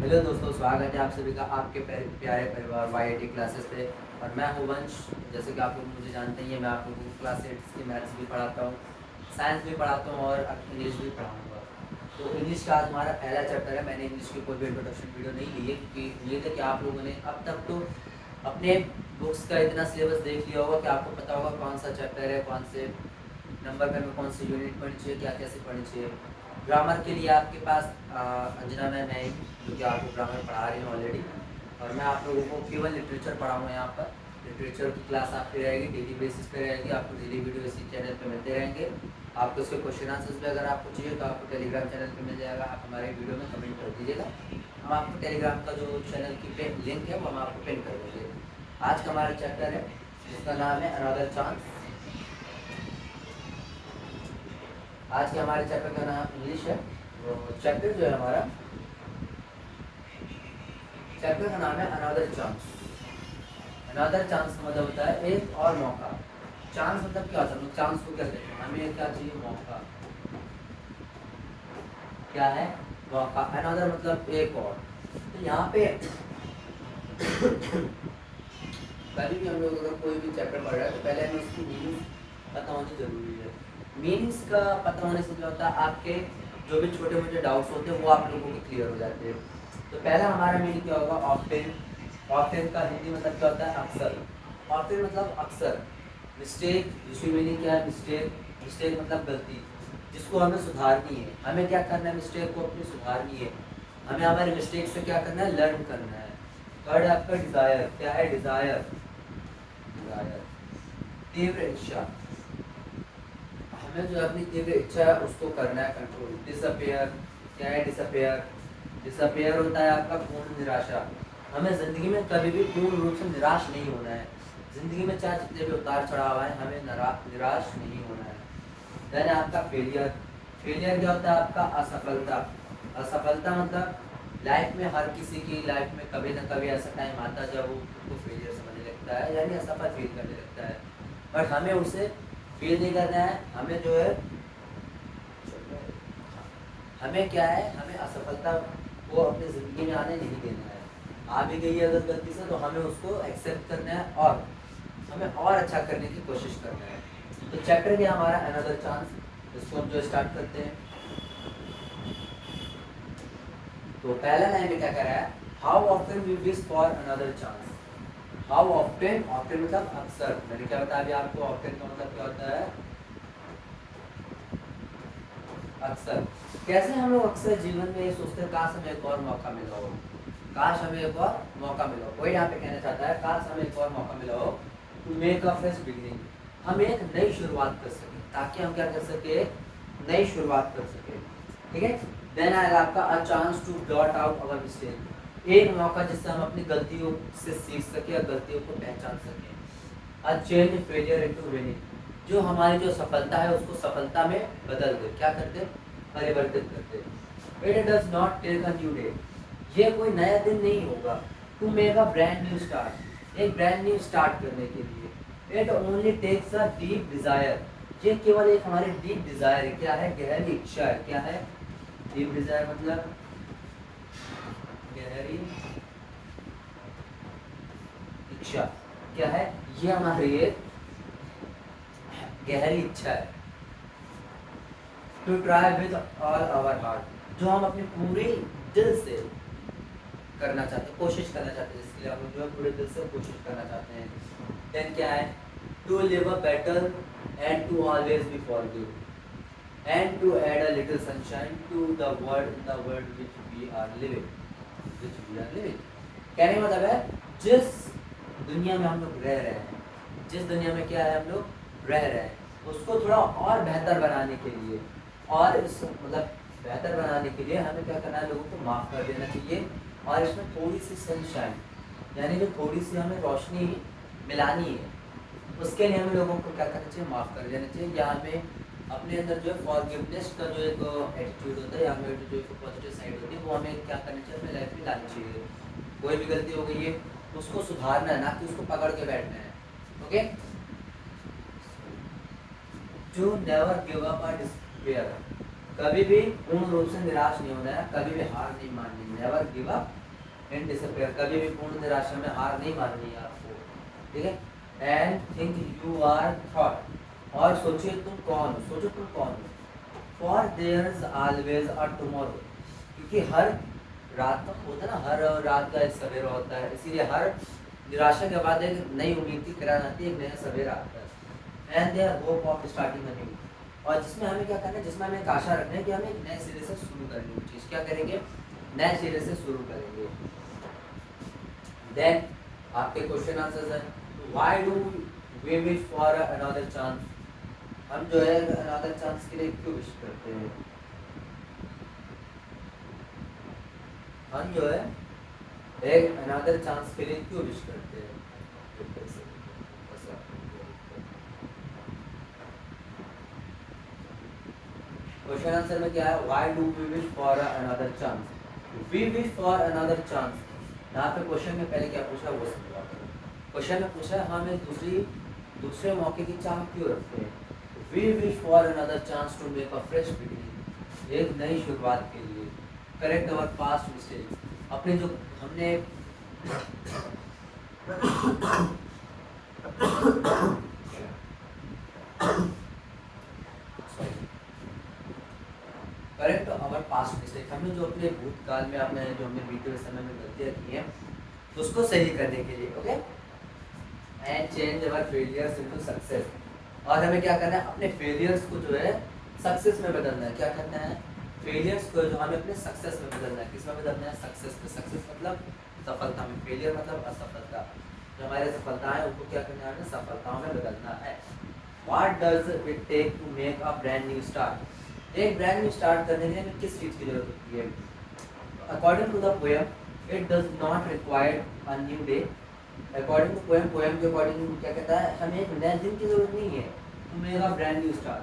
Hello दोस्तों, स्वागत है आप सभी का आपके प्यारे परिवार YIT क्लासेस पे। और मैं हूँ वंश। जैसे कि आप लोग मुझे जानते ही हैं, मैं आप लोगों को क्लास 8 की मैथ्स भी पढ़ाता हूँ, साइंस भी पढ़ाता हूँ और इंग्लिश भी पढ़ाऊँगा। तो इंग्लिश का आज हमारा पहला चैप्टर है। मैंने इंग्लिश की कोई भी इंट्रोडक्शन वीडियो नहीं ली है, क्योंकि उम्मीद है कि आप लोगों ने अब तक तो अपने बुक्स का इतना सिलेबस देख लिया होगा कि आपको पता होगा कौन सा चैप्टर है, कौन से नंबर पे हमें कौन सी यूनिट पढ़नी चाहिए, क्या कैसे पढ़नी चाहिए। ग्रामर के लिए आपके पास अंजना मैम है जो कि आपको ग्रामर पढ़ा रही हैं ऑलरेडी। और मैं आप लोगों को केवल लिटरेचर पढ़ाऊँगा यहाँ पर। लिटरेचर की क्लास आपकी रहेगी, डेली बेसिस पे रहेगी। आपको डेली वीडियो इसी चैनल पे मिलते रहेंगे। आपको इसके क्वेश्चन आंसर्स भी अगर आपको चाहिए तो आपको टेलीग्राम चैनल पे मिल जाएगा। आप हमारे वीडियो में कमेंट कर दीजिएगा, हम आपको टेलीग्राम का जो चैनल की लिंक है वो हम आपको पिन कर देंगे। आज का हमारा चैप्टर है जिसका नाम है अनदर चांस। आज के हमारे चैप्टर का नाम इंग्लिश है। वो चैप्टर जो है हमारा, चैप्टर का नाम है अनदर चांस। अनदर चांस का मतलब होता है एक और मौका। चांस मतलब क्या होता है? चांस को क्या कहते हैं? हमें क्या चाहिए? मौका। क्या है? मौका। अनदर मतलब एक और। तो यहाँ पे कभी भी हम लोग अगर कोई भी चैप्टर पढ़ रहे हैं तो पहले हमें उसकी मीनिंग पता होनी जरूरी है। मीनिंग्स का पता होने से क्या होता है, आपके जो भी छोटे मोटे डाउट्स होते हैं वो आप लोगों के क्लियर हो जाते हैं। तो पहला हमारा मीनिंग क्या होगा? ऑफ्टेन। ऑफ्टेन का हिंदी मतलब क्या होता है? अक्सर। ऑफ्टेन मतलब अक्सर। मिस्टेक, दूसरी मीनिंग क्या है? मिस्टेक। मिस्टेक मतलब गलती जिसको हमें सुधारनी है। हमें क्या करना है? मिस्टेक को अपनी सुधारनी है। हमें हमारे मिस्टेक से क्या करना है? लर्न करना है। थर्ड है आपका डिजायर। क्या है? डिजायर। डिजायर तीव्र इच्छा। हमें जो अपनी तीव्र इच्छा है उसको करना है कंट्रोल। डिसअपेयर। क्या है? डिसअपेयर। डिसअपेयर होता है आपका पूर्ण निराशा। हमें जिंदगी में कभी भी पूर्ण रूप से निराश नहीं होना है। जिंदगी में चाहे जितने भी उतार चढ़ाव आए, हमें निराश नहीं होना है। देन आपका फेलियर। फेलियर क्या होता है? आपका असफलता। असफलता मतलब लाइफ में हर किसी की लाइफ में कभी ना कभी ऐसा टाइम आता है जब वो खुद को फेलियर समझने लगता है, यानी असफल फील करने लगता है। बट हमें उसे फील नहीं करना है। हमें जो है, हमें क्या है? हमें असफलता को अपनी ज़िंदगी में आने नहीं देना है। आ भी गई है अगर गलती से तो हमें उसको एक्सेप्ट करना है और हमें और अच्छा करने की कोशिश करना है। तो चैप्टर क्या हमारा? Another chance. इसको हम जो स्टार्ट करते हैं, तो पहला लाइन में क्या कह रहा है? How often we wish for another chance. How often, often मतलब अक्सर। मैंने क्या बताया अभी आपको? ऑफ्टन का मतलब क्या होता है? अक्सर। कैसे हम लोग अक्सर जीवन में ये सोचते हैं काश हमें एक और मौका मिला हो, काश हमें एक और मौका मिला हो। कोई यहाँ पे कहना चाहता है काश हमें एक और मौका मिला हो to make a fresh beginning. हम एक नई शुरुआत कर सकें, ताकि हम क्या कर सके? नई शुरुआत कर सके। ठीक है। देन आएगा आपका a chance to blot out our mistake. एक मौका जिससे हम अपनी गलतियों से सीख सके या गलतियों को पहचान सके। A change failure into winning. जो हमारी जो सफलता है उसको सफलता में बदल दे। क्या करते? परिवर्तित करते। It does not take a new day. ये कोई नया दिन नहीं होगा। To make a brand new start. एक ब्रांड न्यू स्टार्ट करने के लिए। It only takes a deep desire. ये केवल एक हमारी डीप डिजायर है। क्या है? गहरी इच्छा है। क्या है? डीप डिजायर मतलब गहरी इच्छा। क्या है? ये हमारी एक गहरी इच्छा है। To try with all our heart. जो हम अपने पूरे दिल से करना चाहते हैं, कोशिश करना चाहते हैं, जिसके लिए हम जो है पूरे दिल से कोशिश करना चाहते हैं। देन क्या है? To live a better and to always be forgive and to add a little sunshine to the world in the world which we are living. कहने का मतलब है, जिस दुनिया में हम लोग रह रहे हैं, जिस दुनिया में क्या है हम लोग रह रहे हैं, उसको थोड़ा और बेहतर बनाने के लिए, और इस मतलब बेहतर बनाने के लिए हमें क्या करना है? लोगों को माफ़ कर देना चाहिए। और इसमें थोड़ी सी सनशाइन, यानी जो थोड़ी सी हमें रोशनी मिलानी है, उसके लिए हमें लोगों को क्या करना चाहिए? माफ़ कर देना चाहिए। या हमें अपने अंदर जो है फॉरगिवनेस का जो एक एटीट्यूड होता है, या हमें जो एक पॉजिटिव साइड होती है, वो हमें क्या करना चाहिए? अपनी लाइफ में लानी चाहिए। कोई भी गलती हो गई है उसको सुधारना है, ना कि उसको पकड़ के बैठना है। Okay. To never give up a despair. कभी भी पूर्ण रूप से निराश नहीं होना है, कभी भी हार नहीं माननी, never give up and disappear, कभी भी पूर्ण निराशा में हार नहीं माननी है आपको, ठीक है। And think you are thought, और सोचिए तुम कौन हो, सोचो तुम कौन हो। For there is always a tomorrow, क्योंकि हर रात का होता है ना, हर रात का एक सवेरा होता है, इसीलिए हर निराशा के बाद एक नई उम्मीद की किरण आती है, एक नया सवेरा आता है। And there hope of starting a new, और जिसमें हमें क्या करना है, जिसमें हमें एक आशा रखना है कि हम एक नए सिरे से शुरू करेंगे वो चीज़, क्या करेंगे, नए सिरे से शुरू करेंगे। देन आपके क्वेश्चन आंसर्स हैं, why do we wish for another chance, हम जो है अनदर चांस के लिए क्यों विश करते हैं, हम जो है एक अनदर चांस के लिए क्यों विश करते हैं। क्वेश्चन आंसर में क्या है, why do we wish for another chance, we wish for another chance. यहाँ पे क्वेश्चन में पहले क्या पूछा वो समझा, क्वेश्चन में पूछा हम एक दूसरे मौके की चाह क्यों रखते हैं। We wish for another chance to make a fresh beginning, एक नई शुरुआत के लिए, करेक्ट अवर पास्ट मिस्टेक्स, अपने जो हमने करेक्ट अवर पास्ट मिस्टेक, हमने जो अपने भूतकाल में आपने जो हमने बीते हुए समय में गलतियां की हैं उसको सही करने के लिए, okay. And change our failures into success, और हमें क्या करना है, अपने फेलियर्स को जो है सक्सेस में बदलना है, क्या करना है, फेलियर्स को जो हमें अपने सक्सेस में बदलना है, किसमें बदलना है, सक्सेस में। सक्सेस मतलब सफलता में, फेलियर मतलब असफलता, जो हमारे सफलता है उनको क्या करना है, सफलताओं में बदलना है। What does it take to make a brand new start, एक ब्रांड न्यू स्टार्ट करने के लिए हमें किस चीज़ की जरूरत होती है। According to the poem, it does not require a new day, according to poem, poem के अकॉर्डिंग क्या कहता है, हमें एक नए दिन की जरूरत नहीं है, तो मेरा ब्रांड न्यू स्टार्ट,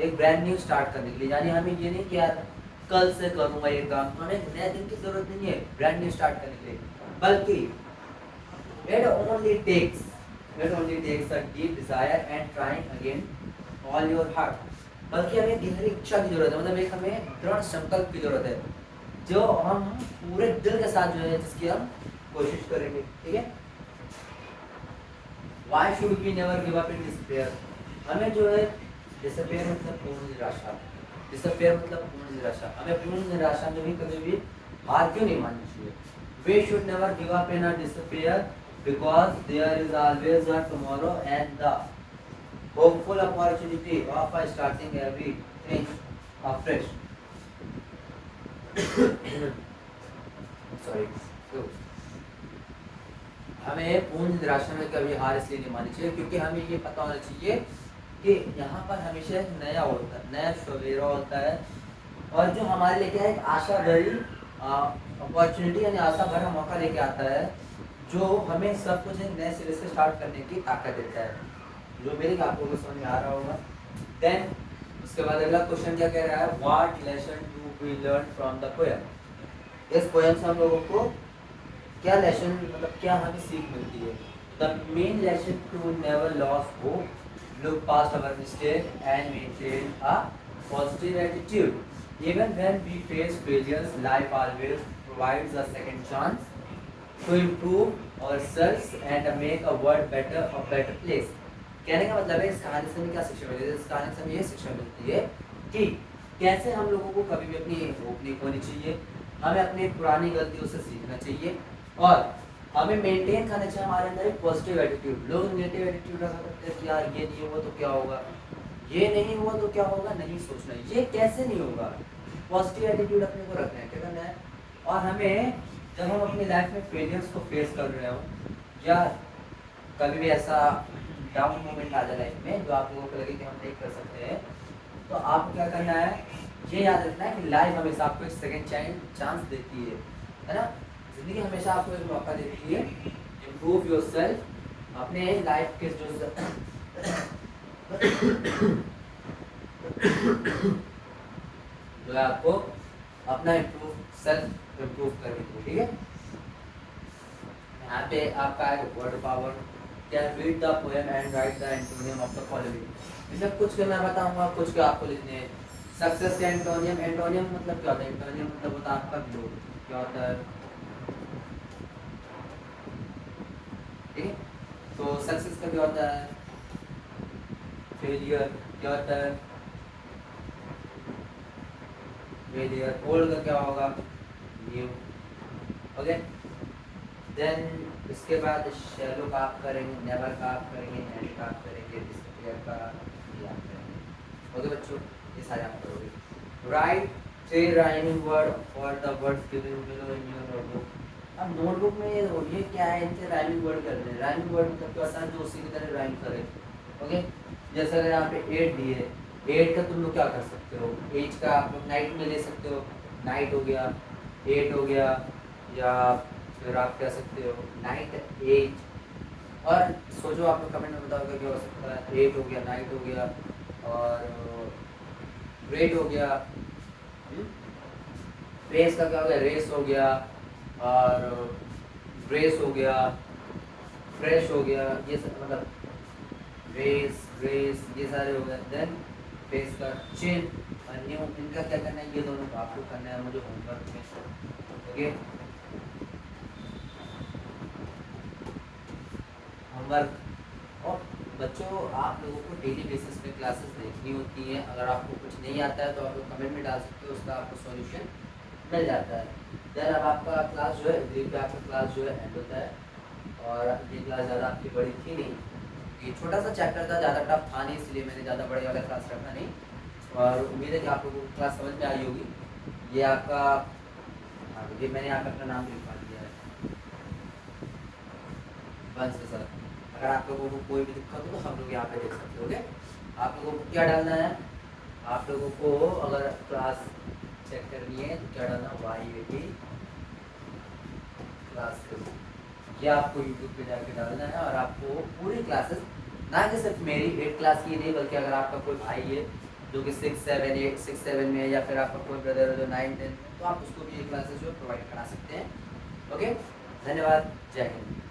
एक ब्रांड न्यू स्टार्ट करने के लिए, यानी हमें ये नहीं कि यार कल से करूँगा ये काम, हमें एक नए दिन की जरूरत नहीं है ब्रांड न्यू स्टार्ट करने के लिए, बल्कि it only takes a deep desire and trying again all your heart, बल्कि हमें गहरी इच्छा की जरूरत है, मतलब एक हमें दृढ़ संकल्प की जरूरत है, जो हम पूरे दिल के साथ जो है जिसकी हम कोशिश करेंगे, ठीक है। Why should we never give up in despair, हमें जो है डिसअपियर मतलब पूर्ण निराशा, डिसअपियर मतलब पूर्ण निराशा, हमें पूर्ण निराशा में भी कभी भी हार क्यों नहीं माननी चाहिए। We should never give up in a despair because there is always a tomorrow and the hopeful opportunity of starting everything afresh. Sorry. So, हमें पूर्ण निराशा में कभी हार इसलिए नहीं माननी चाहिए क्योंकि हमें ये पता होना चाहिए कि यहाँ पर हमेशा एक नया होता है, नया सवेरा होता है, और जो हमारे लिए क्या है, एक आशा भरी अपॉर्चुनिटी यानी आशा भरा मौका लेके आता है, जो हमें सब कुछ एक नए सिरे से स्टार्ट करने की ताकत देता है, जो मेरे आपको समझ में आ रहा होगा। देन उसके बाद अगला क्वेश्चन क्या कह रहा है, what lesson do we learn from the poem, इस पोएम से हम लोगों को क्या लेसन मतलब क्या हमें सीख मिलती है। The main lesson to never lose hope, look past our mistake and maintain a positive attitude. Even when we face failures, life always provides a second chance to improve ourselves and make a world better, a better place. कहने का मतलब है इस कहानी से हमें क्या शिक्षा मिलती है, इस कहानी से हमें ये शिक्षा मिलती है कि कैसे हम लोगों को कभी भी अपनी होप नहीं खोनी चाहिए, हमें अपनी पुरानी गलतियों से सीखना चाहिए, और हमें मेंटेन करना चाहिए हमारे अंदर एक पॉजिटिव एटीट्यूड। लोग नेगेटिव एटीट्यूड रखा करते हैं कि यार ये नहीं हुआ तो क्या होगा, ये नहीं हुआ तो क्या होगा, नहीं सोचना ये कैसे नहीं होगा, पॉजिटिव एटीट्यूड अपने को रखना है, क्या करना है। और हमें जब हम अपनी लाइफ में फेलियर्स को फेस कर रहे हो या कभी भी ऐसा डाउन मोमेंट आ जाए लाइफ में जो आप लोगों को लगे कि हम नहीं कर सकते हैं, तो आपको क्या करना है, ये याद रखना है कि लाइफ हमेशा आपको एक सेकेंड चांस देती है ना, जिंदगी हमेशा आपको एक मौका देती है इम्प्रूव योरसेल्फ, अपने लाइफ के जो है आपको अपना सेल्फ इम्प्रूव करने को, ठीक है। यहाँ पे आपका है word power, can read the poem and right the antonym of the following, इसमें कुछ के मैं बताऊंगा, कुछ के आपको लिखने हैं। सक्सेस का एंटोनियम, एंटोनियम मतलब क्या होता है? एंटोनियम मतलब होता है आपका विरोध। क्या होता है? ठीक है, तो सक्सेस का क्या होता है? फेलियर। क्या होता है? फेलियर। ओल्ड का क्या होगा? न्यू। ओके, देन इसके बाद शैलो का आप करेंगे, नेवर का आप करेंगे, एंड का आप करेंगे, डिसअपियर का ये आप करेंगे। ओके बच्चों, ये सारे आप करोगे। Right three rhyming word for the words given below in your notebook. अब नोटबुक में ये क्या है, इनसे राइमिंग वर्ड करने हैं। राइमिंग वर्ड मतलब क्या होता है? जो उसी की तरह राइम करे। ओके, जैसे अगर यहाँ पे 8 दिए, 8 का तुम लोग क्या कर सकते हो? 8 का आप लोग नाइट में ले सकते हो, नाइट हो गया, 8 हो गया, या फिर आप कह सकते हो नाइट 8। और सोचो, आप लोग कमेंट में बताओगे क्या हो सकता है? 8 हो गया, नाइट हो गया, और रेड हो गया, रेस का क्या हो गया? रेस हो गया, और ग्रेस हो गया, फ्रेश हो गया, ये सब मतलब रेस ग्रेस ये सारे हो गए। देन फेस का चिन और न्यू, इनका क्या करना है? ये दोनों को आपको करना है मुझे होमवर्क में। Okay, homework. और बच्चों, आप लोगों को डेली बेसिस पे क्लासेस देखनी होती हैं। अगर आपको कुछ नहीं आता है तो आप लोग कमेंट में डाल सकते हो, उसका आपको सॉल्यूशन मिल जाता है। देन अब आपका क्लास जो है, इधर पे आपका क्लास जो है एंड होता है। और ये क्लास ज़्यादा आपकी बड़ी थी नहीं, ये छोटा सा चैप्टर था, ज़्यादा टफ था नहीं, इसलिए मैंने ज़्यादा बड़े वाला क्लास रखा नहीं। और उम्मीद है कि आप लोगों को क्लास समझ में आई होगी। ये आपका, हाँ, ये मैंने यहाँ पे अपना नाम लिखवा दिया है वंश के साथ। अगर आप लोगों को कोई भी दिक्कत हो तो हम लोग यहाँ पे देख सकते हो। ओके, आप लोगों को क्या डालना है? आप लोगों को अगर क्लास चेक करनी है तो क्या डालना? YAT क्लास, ये आपको यूट्यूब पे जाके डालना है। और आपको पूरी क्लासेस, ना कि सिर्फ मेरी 8 क्लास की नहीं, बल्कि अगर आपका कोई भाई है जो कि 6, 7, 8, 6, 7 में है, या फिर आपका कोई ब्रदर है जो 9, 10 में, तो आप उसको भी ये क्लासेस जो प्रोवाइड करा सकते हैं। ओके, धन्यवाद, जय हिंद।